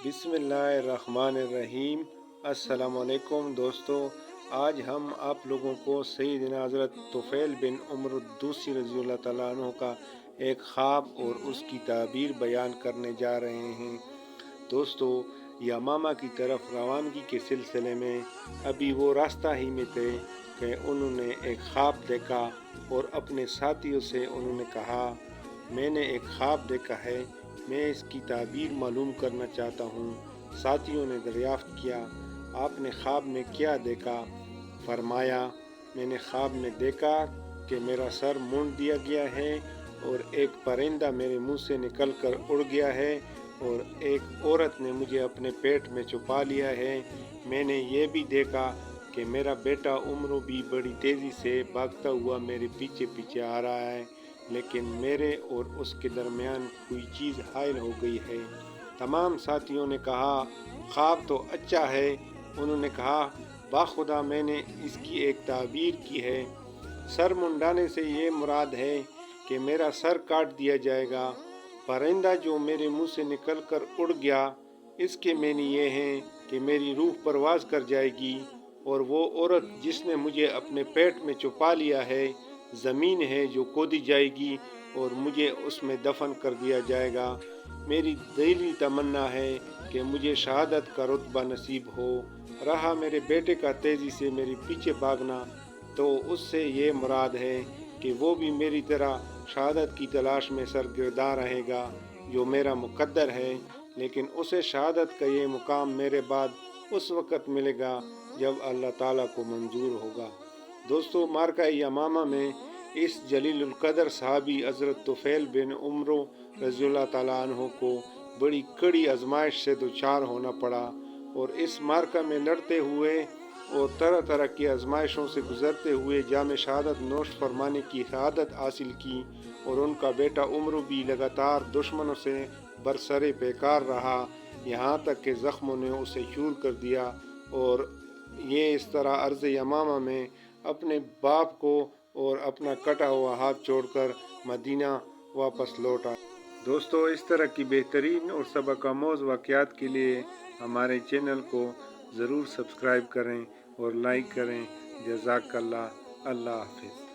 بسم اللہ الرحمن الرحیم۔ السلام علیکم دوستو، آج ہم آپ لوگوں کو سیدنا حضرت طفیل بن عمر الدوسی رضی اللہ تعالیٰ عنہ کا ایک خواب اور اس کی تعبیر بیان کرنے جا رہے ہیں۔ دوستو، یمامہ کی طرف روانگی کے سلسلے میں ابھی وہ راستہ ہی میں تھے کہ انہوں نے ایک خواب دیکھا اور اپنے ساتھیوں سے انہوں نے کہا، میں نے ایک خواب دیکھا ہے، میں اس کی تعبیر معلوم کرنا چاہتا ہوں۔ ساتھیوں نے دریافت کیا، آپ نے خواب میں کیا دیکھا؟ فرمایا، میں نے خواب میں دیکھا کہ میرا سر مونڈ دیا گیا ہے اور ایک پرندہ میرے منہ سے نکل کر اڑ گیا ہے اور ایک عورت نے مجھے اپنے پیٹ میں چھپا لیا ہے۔ میں نے یہ بھی دیکھا کہ میرا بیٹا عمرو بھی بڑی تیزی سے بھاگتا ہوا میرے پیچھے پیچھے آ رہا ہے، لیکن میرے اور اس کے درمیان کوئی چیز حائل ہو گئی ہے۔ تمام ساتھیوں نے کہا، خواب تو اچھا ہے۔ انہوں نے کہا، باخدا میں نے اس کی ایک تعبیر کی ہے۔ سر منڈانے سے یہ مراد ہے کہ میرا سر کاٹ دیا جائے گا۔ پرندہ جو میرے منہ سے نکل کر اڑ گیا، اس کے معنی یہ ہیں کہ میری روح پرواز کر جائے گی، اور وہ عورت جس نے مجھے اپنے پیٹ میں چھپا لیا ہے، زمین ہے جو کھودی جائے گی اور مجھے اس میں دفن کر دیا جائے گا۔ میری دلی تمنا ہے کہ مجھے شہادت کا رتبہ نصیب ہو۔ رہا میرے بیٹے کا تیزی سے میرے پیچھے بھاگنا، تو اس سے یہ مراد ہے کہ وہ بھی میری طرح شہادت کی تلاش میں سرگرداں رہے گا، جو میرا مقدر ہے، لیکن اسے شہادت کا یہ مقام میرے بعد اس وقت ملے گا جب اللہ تعالیٰ کو منظور ہوگا۔ دوستو، معرکہ یمامہ میں اس جلیل القدر صحابی حضرت طفیل بن عمر رضی اللہ تعالیٰ عنہ کو بڑی کڑی آزمائش سے دوچار ہونا پڑا، اور اس معرکہ میں لڑتے ہوئے اور طرح طرح کی آزمائشوں سے گزرتے ہوئے جام شہادت نوش فرمانے کی شہادت حاصل کی، اور ان کا بیٹا عمرو بھی لگاتار دشمنوں سے برسر پیکار رہا، یہاں تک کہ زخموں نے اسے چور کر دیا، اور یہ اس طرح ارض یمامہ میں اپنے باپ کو اور اپنا کٹا ہوا ہاتھ چھوڑ کر مدینہ واپس لوٹا۔ دوستو، اس طرح کی بہترین اور سبق آموز واقعات کے لیے ہمارے چینل کو ضرور سبسکرائب کریں اور لائک کریں۔ جزاک اللہ۔ اللہ حافظ۔